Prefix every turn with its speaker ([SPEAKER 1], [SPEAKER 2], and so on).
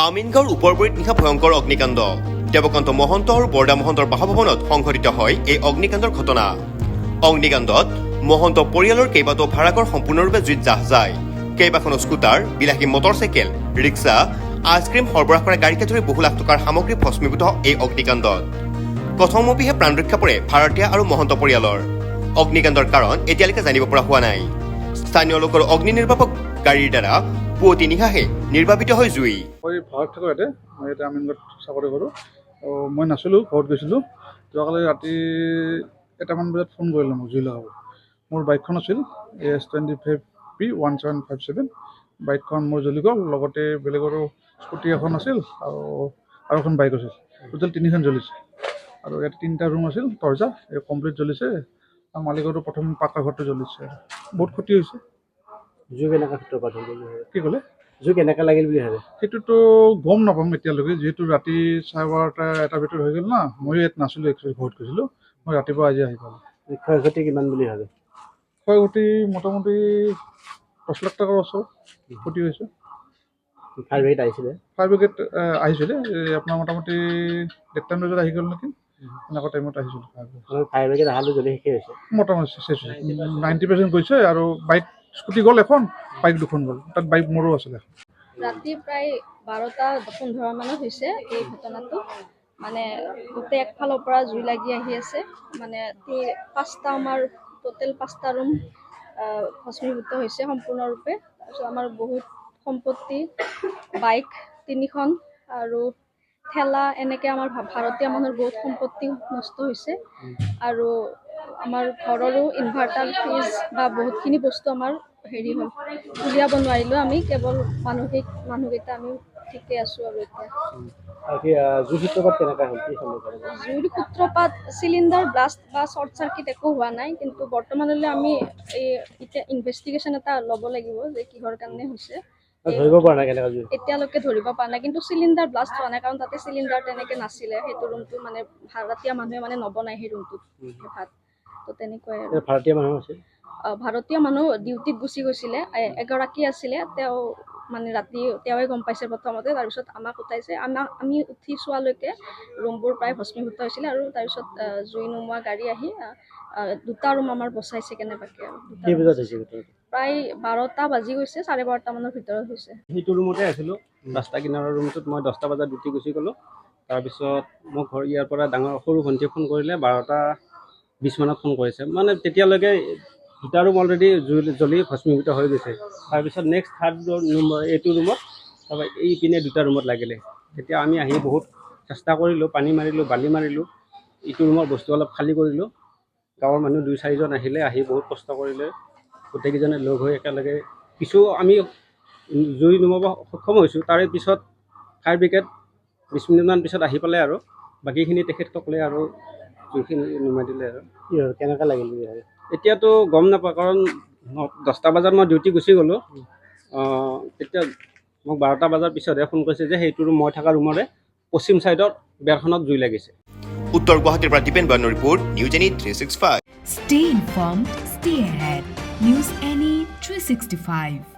[SPEAKER 1] আমিনগাঁৱৰ ওপৰবৰীত নিশা ভয়ংকৰ অগ্নিকাণ্ড। দেৱকান্ত মহন্ত আৰু বৰদা মহন্তৰ বাসভৱনত সংঘটিত হয় এই অগ্নিকাণ্ডৰ ঘটনা। অগ্নিকাণ্ডত মহন্ত পৰিয়ালৰ কেইবাটাও ভাড়াঘৰ সম্পূৰ্ণৰূপে জুইত জাহ যায়। কেইবাখনো স্কুটাৰ, বিলাসী মটৰচাইকেল, ৰিক্সা, আইচক্ৰীম সৰবৰাহ কৰা গাড়ীকে ধৰি বহু লাখ টকাৰ সামগ্ৰী ভস্মীভূত এই অগ্নিকাণ্ডত। প্ৰথমবিহে প্ৰাণ ৰক্ষা পৰে ভাড়াতীয়া আৰু মহন্ত পৰিয়ালৰ। অগ্নিকাণ্ডৰ কাৰণ এতিয়ালৈকে জানিব পৰা হোৱা নাই। স্থানীয় লোকৰ অগ্নি নিৰ্বাপক গাড়ীৰ দ্বাৰা পুৱতি নিশাহে নিৰ্বাপিত হয় জুই।
[SPEAKER 2] মই ঘৰত থাকোঁ মই ইয়াতে আমিনগাঁৱত চাকৰি কৰোঁ। মই নাছিলোঁ, ঘৰত গৈছিলোঁ। যোৱাকালি ৰাতি 1মান বজাত ফোন কৰিলোঁ মোক জুই লগাব। মোৰ বাইকখন আছিল AS25P1757। বাইকখন মোৰ জ্বলি গ'ল, লগতে বেলেগৰো স্কুটি এখন আছিল আৰু এখন বাইক আছিল। টোটেল 3খন জ্বলিছে। আৰু ইয়াতে 3টা ৰুম আছিল, দৰ্জা এই কমপ্লিট জ্বলিছে। আৰু মালিকৰো প্ৰথম পাকা ঘৰটো জ্বলিছে। বহুত ক্ষতি হৈছে।
[SPEAKER 3] জুই কেনেকৈ সূত্ৰপাত হ'ল বুলি ভাবে?
[SPEAKER 2] কি ক'লে?
[SPEAKER 3] জুই কেনেকৈ লাগিল বুলি ভাবে?
[SPEAKER 2] সেইটোতো গম নাপাম এতিয়ালৈকে, যিহেতু ৰাতি 12:30-1টাৰ ভিতৰত হৈ গ'ল না। মই ইয়াত নাছিলোঁ, একচুৱেলি ঘৰত গৈছিলোঁ। মই ৰাতিপুৱা আজি আহি পালোঁ।
[SPEAKER 3] ক্ষয়ক্ষতি কিমান বুলি ভাবে?
[SPEAKER 2] ক্ষয়ক্ষতি মোটামুটি 10 লাখ টকাৰ ওচৰত ক্ষতি হৈছে।
[SPEAKER 3] ফায়াৰ ব্ৰিগেড আহিছিলে?
[SPEAKER 2] ফায়াৰ ব্ৰিগেড আহিছিলে, আপোনাৰ মোটামুটি 1:30 বজাত আহি গ'ল নেকি, এনেকুৱা টাইমত আহিছিলোঁ।
[SPEAKER 3] ফায়াৰ ব্ৰিগেড আহালৈ জ্বলি শেষেই হৈছে?
[SPEAKER 2] মোটামুটি শেষ হৈছে, 90% গৈছে। আৰু বাইক স্কুটি গ'ল এখন, বাইক 2খন গ'ল। তাত বাইক মোৰো আছিলে।
[SPEAKER 4] ৰাতি প্ৰায় 12:15 মানত হৈছে এই ঘটনাটো। মানে গোটেই একফালৰ পৰা জুই লাগি আহি আছে। মানে 5টা আমাৰ টোটেল 5টা ৰুম ভস্মীভূত হৈছে সম্পূৰ্ণৰূপে। তাৰপিছত আমাৰ বহুত সম্পত্তি, বাইক 3খন আৰু ঠেলা, এনেকৈ আমাৰ ভাৰতীয় মানুহৰ বহুত সম্পত্তি নষ্ট হৈছে। আৰু আমাৰ ঘৰৰো ইনভাৰ্টাৰ, ফ্ৰিজ বা বহুতখিনি বস্তু আমাৰ হেৰি হ'ল, উলিয়াব নোৱাৰিলোঁ আমি। কেৱল মানুহকেইটা আমি ঠিকে আছোঁ আৰু এতিয়া।
[SPEAKER 3] জুই সূত্ৰপাত কেনেকৈ হ'ল? কি সম্ভৱ?
[SPEAKER 4] জুইৰ সূত্ৰপাত চিলিণ্ডাৰ ব্লাষ্ট বা শ্বৰ্ট চাৰ্কিট একো হোৱা নাই, কিন্তু বৰ্তমানলৈ আমি এতিয়া ইনভেষ্টিগেশ্যন এটা ল'ব লাগিব যে কিহৰ কাৰণে হৈছে।
[SPEAKER 3] ধৰিব পৰা নাই কেনেকৈ জুই?
[SPEAKER 4] এতিয়ালৈকে ধৰিব পৰা নাই, কিন্তু চিলিণ্ডাৰ ব্লাষ্ট হোৱা নাই, কাৰণ তাতে চিলিণ্ডাৰ তেনেকৈ নাছিলে। সেইটো ৰুমটো মানে ভাড়াতীয়া মানুহে মানে নবনায় সেই ৰুমটোত ভাত। তো তেনেকুৱাই আৰু।
[SPEAKER 3] ভাৰতীয় মানুহ আছে?
[SPEAKER 4] ভাৰতীয় মানুহ ডিউটিত গুচি গৈছিলে, এগৰাকী আছিলে। তেওঁ মানে ৰাতি তেওঁৱে গম পাইছে প্ৰথমতে, তাৰপিছত আমাক উঠাইছে। আমি উঠি চোৱালৈকে ৰুমবোৰ প্ৰায় ভস্মীভূত হৈছিলে। আৰু তাৰপিছত জুই নুমুৱা গাড়ী আহি 2টা ৰুম আমাৰ বচাইছে কেনেবাকৈ আৰু।
[SPEAKER 3] কি বজাত হৈছে?
[SPEAKER 4] প্ৰায় 12টা বাজি গৈছে, 12:30 মানৰ ভিতৰত হৈছে।
[SPEAKER 3] সেইটো ৰুমতে আছিলোঁ, ৰাস্তা কিনাৰৰ ৰুমটোত। মই 10টা বজাত ডিউটি গুচি গ'লোঁ। তাৰপিছত মোক ইয়াৰ পৰা সৰু ভণ্টিয়ে ফোন কৰিলে, 12:20 মানত ফোন কৰিছে। মানে তেতিয়ালৈকে 2টা ৰুম অলৰেডি জ্বলি ভস্মীভূত হৈ গৈছে। তাৰপিছত নেক্সট 3rd নম্বৰ এইটো ৰুমত, তাৰপৰা এইপিনে 2টা ৰুমত লাগিলে। তেতিয়া আমি আহি বহুত চেষ্টা কৰিলোঁ, পানী মাৰিলোঁ, বালি মাৰিলোঁ, ইটো ৰুমৰ বস্তু অলপ খালী কৰিলোঁ। গাঁৱৰ মানুহ 2-4জন আহিলে, আহি বহুত কষ্ট কৰিলে। গোটেইকেইজনে লগ হৈ একেলগে কিছু আমি জুই নুমাব সক্ষম হৈছোঁ। তাৰে পিছত ফায়াৰ ব্ৰিগেড 20 মিনিটমান পিছত আহি পালে আৰু বাকীখিনি তেখেতসকলে আৰু জুইখিনি নুমাই দিলে আৰু। কি হয় কেনেকৈ লাগিল বুলি ভাবে? এতিয়াতো গম নাপাওঁ, কাৰণ 10টা বজাত মই ডিউটি গুচি গ'লোঁ। তেতিয়া মোক 12টা বজাৰ পিছতহে ফোন কৰিছে যে সেইটো ৰুম, মই থকা ৰুমৰে পশ্চিম ছাইডত বেৰখনত জুই লাগিছে।
[SPEAKER 1] উত্তৰ গুৱাহাটীৰ পৰা দীপেন বানৰ report, news any 365।
[SPEAKER 5] Stay informed, stay ahead. News Any 365.